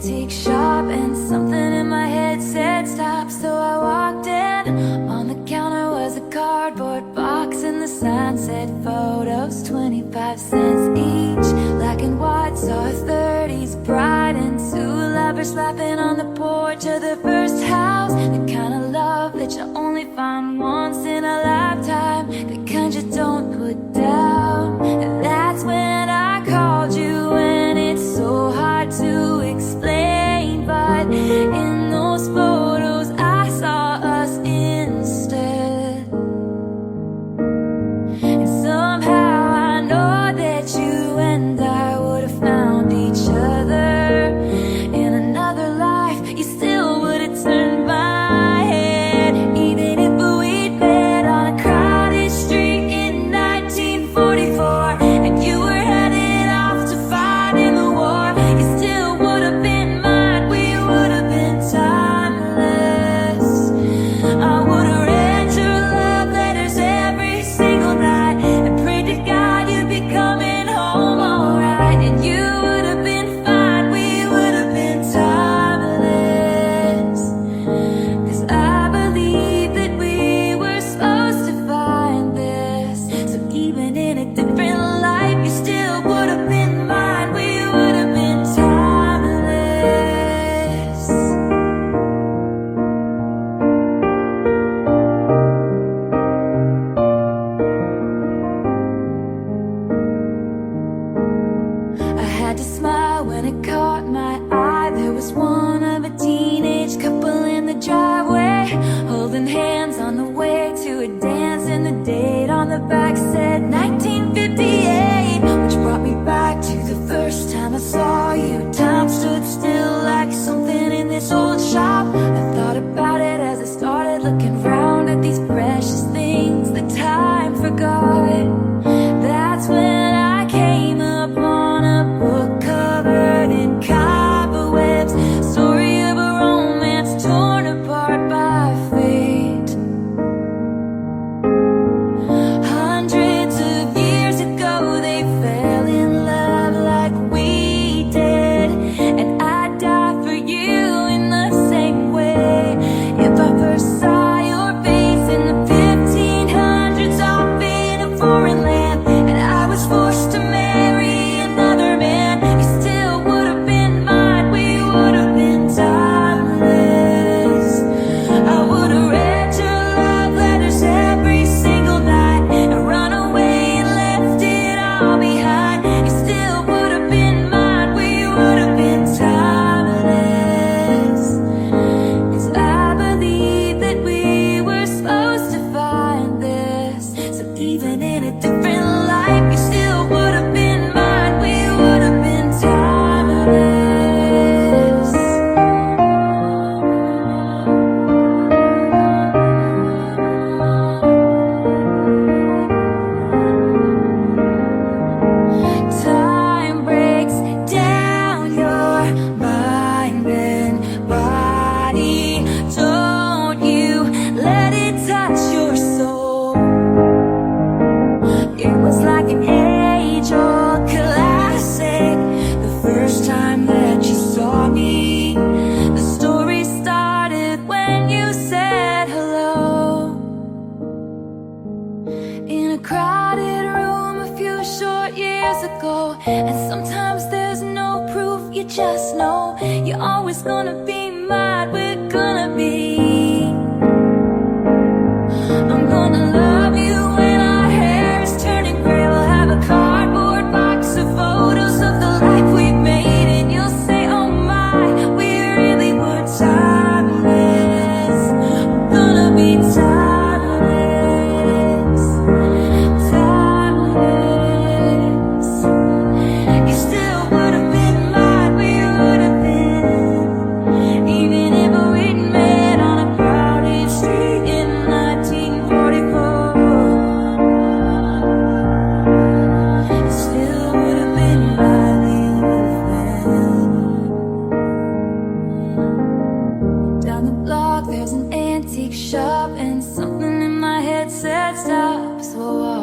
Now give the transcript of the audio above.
antique shop, and something in my head said stop. So I walked in. On the counter was a cardboard box, and the sign said photos, 25 cents each. Black and white, saw a 30s bride and two lovers laughing on the porch of the first house. The kind of love that you only find once in a lifetime, the kind you don't put down. And that's when I called you, and it's so hard to explain, but in those photos I saw us instead. And somehow I know that you and I would have found each other in another life. You still would have turned my head, even if we'd met on a crowded street in 1944, and you were headed off to fight in the war. You still would have been mine. We would have been timeless. I would have read your love letters every single night and prayed to God you'd be coming home alright. And you would have been fine. We would have been timeless. 'Cause I believe that we were supposed to find this. So even in a different life, you still would have been mine. We would have been timeless. I had to smile when it caught my eye. There was one of a teenage couple in the driveway, holding hands on the way to a dance, and the date on the back said 1958, which brought me back to the first time I saw you. Time stood still like something in this old shop. I thought about it as I started looking round at these precious things that time forgot. That's when I came upon a book covered in cobwebs, story of a romance torn apart by fate. Hundreds of years ago they fell in love like we did, and I'd die for you in the same way. If I first saw your face in the 1500s off in a foreign land, and I was forced to marry another man, you still would have been mine. We would have been timeless. I would have read your love letters every single night and run away and left it all behind. You still would have been mine. We would have been timeless. 'Cause I believe that we were supposed to find this. So even in a different life, you still would have been mine. We would have been timeless. Time breaks down your mind and body. Don't you let it touch your soul. It was like an age-old classic. The first time that you saw me, the story started when you said hello. In a crowded room a few short years ago, and sometimes there's no proof, you just know you're always gonna be mine. We're gonna be. I'm gonna love you when our hair is turning gray. We'll have a cardboard box of photos of the life we've made, and you'll say, oh my, we really were timeless. We're gonna be timeless. Timeless. You still would have been mine. We would have been, even if we'd met on a crowded street in 1944. You still would have been my little friend. Down the block there's an antique shop, and something in my head said stop. So I